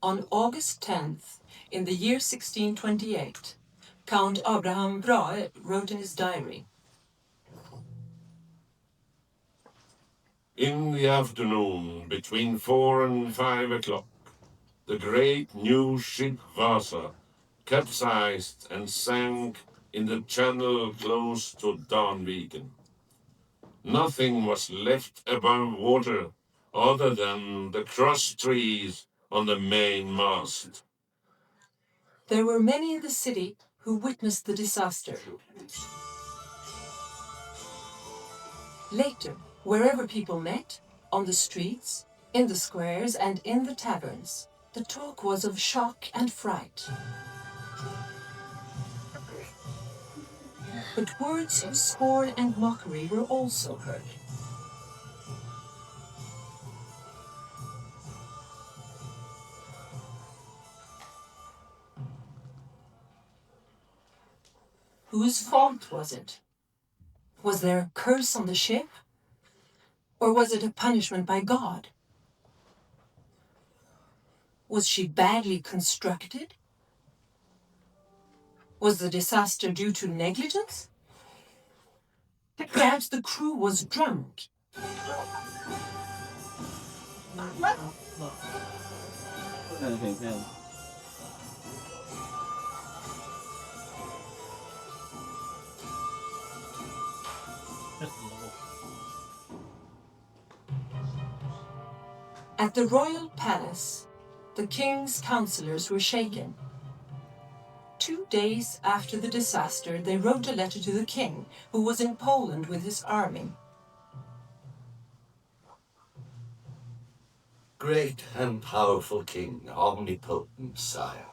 On August 10th, in the year 1628, Count Abraham Brahe wrote in his diary, "In the afternoon, between 4 and 5 o'clock, the great new ship Vasa capsized and sank in the channel close to Danviken. Nothing was left above water other than the cross trees on the main mast." There were many in the city who witnessed the disaster. Later, wherever people met, on the streets, in the squares, and in the taverns, the talk was of shock and fright. But words of scorn and mockery were also heard. Whose fault was it? Was there a curse on the ship? Or was it a punishment by God? Was she badly constructed? Was the disaster due to negligence? Perhaps the crew was drunk. At the royal palace, the king's councillors were shaken. 2 days after the disaster, they wrote a letter to the king, who was in Poland with his army. Great and powerful king, omnipotent sire.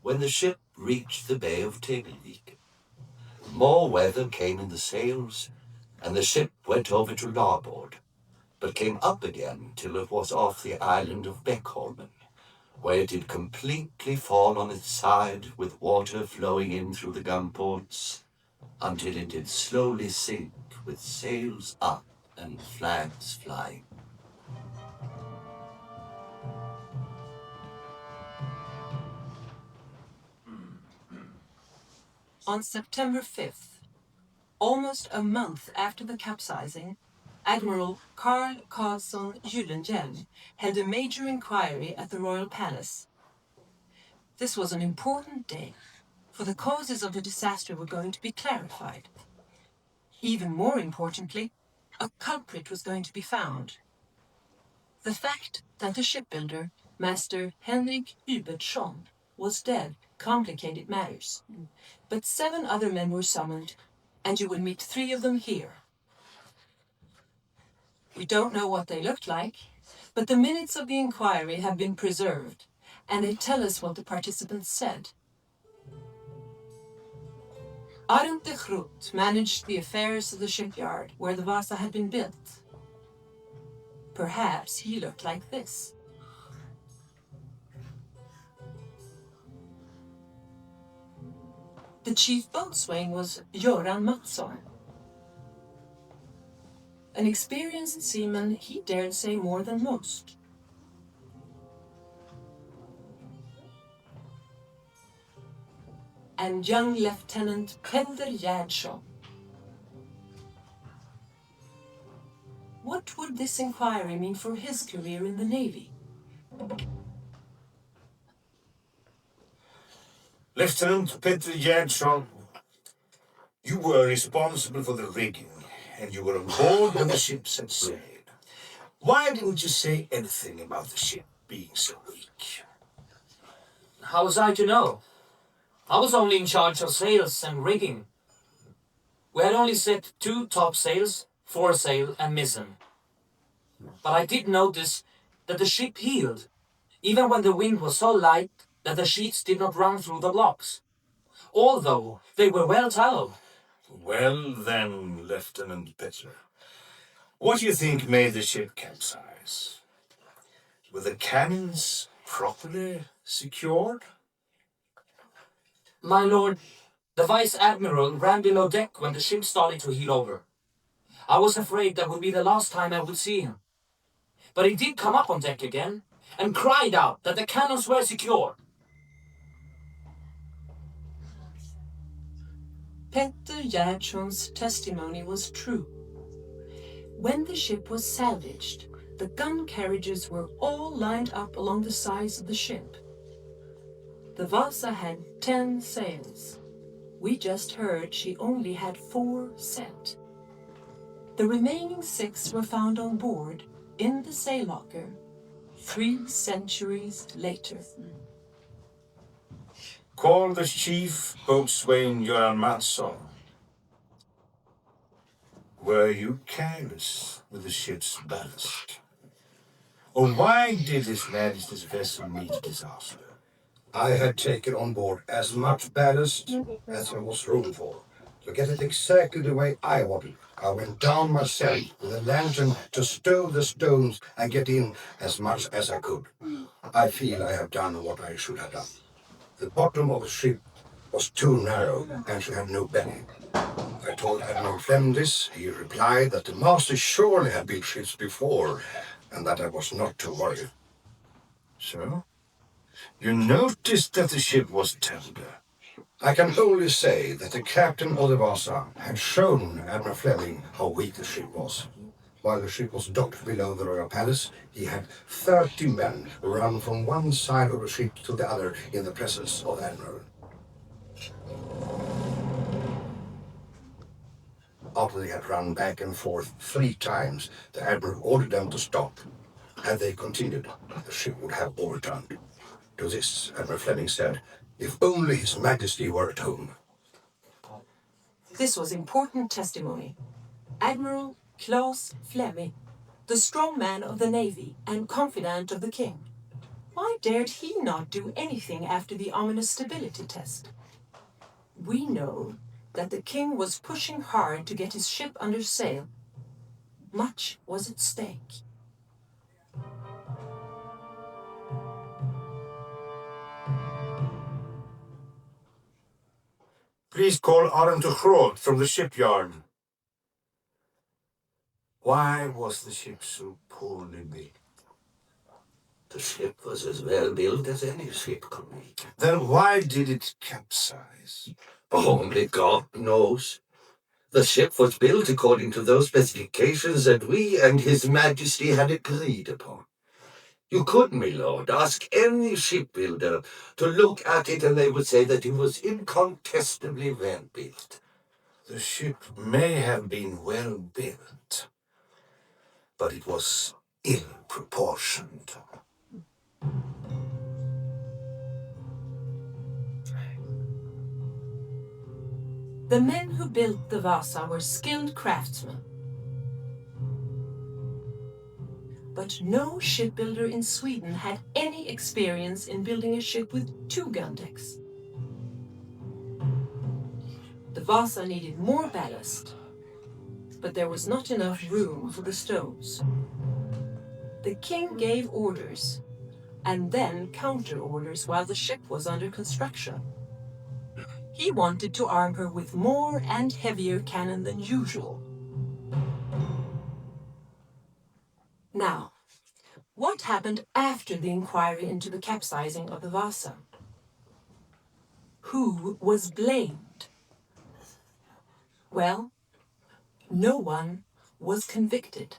When the ship reached the bay of Tagilvik, more weather came in the sails, and the ship went over to larboard, but came up again till it was off the island of Beckholmen, where it did completely fall on its side with water flowing in through the gun ports, until it did slowly sink with sails up and flags flying. On September 5th, almost a month after the capsizing, Admiral Carl Carlson Gyllenhielm held a major inquiry at the royal palace. This was an important day, for the causes of the disaster were going to be clarified. Even more importantly, a culprit was going to be found. The fact that the shipbuilder, Master Henrik Hubertsson, was dead complicated matters. But 7 other men were summoned, and you will meet 3 of them here. We don't know what they looked like, but the minutes of the inquiry have been preserved, and they tell us what the participants said. Arend de Groot managed the affairs of the shipyard where the Vasa had been built. Perhaps he looked like this. The chief boatswain was Göran Mattsson. An experienced seaman, he dared say more than most. And young Lieutenant Peder Gjerdsson. What would this inquiry mean for his career in the Navy? Lieutenant Peter Gjerdsson, you were responsible for the rigging, and you were on board when the ship set sail. Why didn't you say anything about the ship being so weak? How was I to know? I was only in charge of sails and rigging. We had only set 2 topsails, foresail and mizzen. But I did notice that the ship heeled, even when the wind was so light that the sheets did not run through the blocks, although they were well towed. Well then, Lieutenant Peter, what do you think made the ship capsize? Were the cannons properly secured? My lord, the Vice Admiral ran below deck when the ship started to heel over. I was afraid that would be the last time I would see him. But he did come up on deck again, and cried out that the cannons were secure. Petter Gerhardsson's testimony was true. When the ship was salvaged, the gun carriages were all lined up along the sides of the ship. The Vasa had 10 sails. We just heard she only had 4 set. The remaining 6 were found on board in the sail locker 3 centuries later. Call the chief boatswain Göran Mattsson. Were you careless with the ship's ballast? Or why did His Majesty's vessel meet disaster? I had taken on board as much ballast as there was room for, to get it exactly the way I wanted. I went down myself with a lantern to stow the stones and get in as much as I could. I feel I have done what I should have done. The bottom of the ship was too narrow and she had no belly. I told Admiral Flem this. He replied that the master surely had built ships before and that I was not to worry. So? You noticed that the ship was tender. I can only say that the captain of the Vasa had shown Admiral Fleming how weak the ship was. While the ship was docked below the Royal Palace, he had 30 men run from one side of the ship to the other in the presence of the Admiral. After they had run back and forth 3 times, the Admiral ordered them to stop. Had they continued, the ship would have overturned. To this, Admiral Fleming said, "If only His Majesty were at home." This was important testimony. Admiral Claes Fleming, the strong man of the Navy and confidant of the king. Why dared he not do anything after the ominous stability test? We know that the king was pushing hard to get his ship under sail. Much was at stake. Please call Groot from the shipyard. Why was the ship so poorly built? The ship was as well built as any ship could be. Then why did it capsize? Only God knows. The ship was built according to those specifications that we and His Majesty had agreed upon. You could, my lord, ask any shipbuilder to look at it and they would say that it was incontestably well built. The ship may have been well built, but it was ill-proportioned. The men who built the Vasa were skilled craftsmen. But no shipbuilder in Sweden had any experience in building a ship with 2 gun decks. The Vasa needed more ballast, but there was not enough room for the stones. The king gave orders, and then counter-orders while the ship was under construction. He wanted to arm her with more and heavier cannon than usual. Now, what happened after the inquiry into the capsizing of the Vasa? Who was blamed? Well, no one was convicted.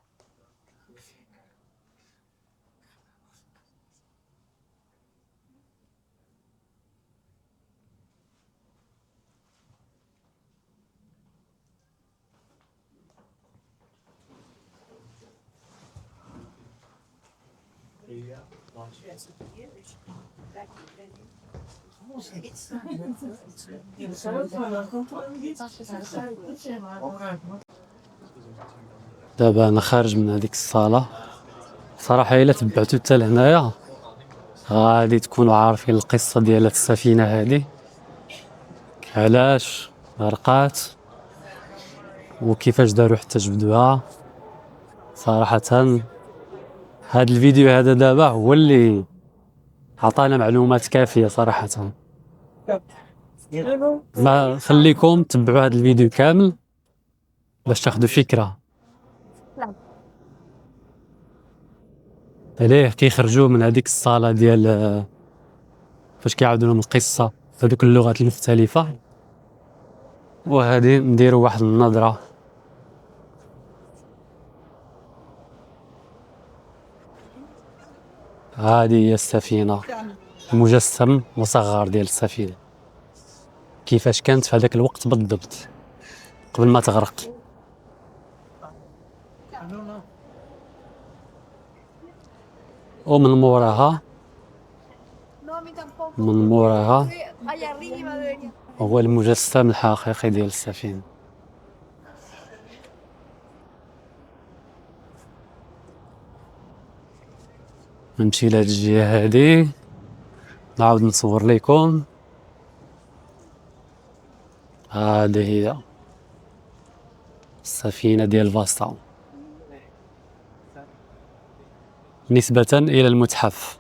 دابا انا خارج من هذيك الصاله صراحه الا تبعتو حتى لهنايا غادي تكونوا عارفين القصه ديال السفينه هذه علاش غرقات وكيفاش داروا حتى جبدوها. صراحه هذا الفيديو هذا دابا هو اللي عطانا معلومات كافيه صراحه. ما خليكم تبعوا هذا الفيديو كامل باش تاخذوا فكره. عليه كيخرجوا من هذيك الصالة ديال فاش كيعاودوا لهم القصة بهذوك اللغات المختلفة، وهذه نديروا واحد النظرة. هذه هي السفينة، مجسم مصغر ديال السفينة كيفاش كانت في هذاك الوقت بالضبط قبل ما تغرق. ومن موراها هو المجسم الحقيقي ديال السفينة. نمشي لهاد الجهة هادي نعاود نصور لكم. هذه هي السفينة ديال فاسا نسبة إلى المتحف.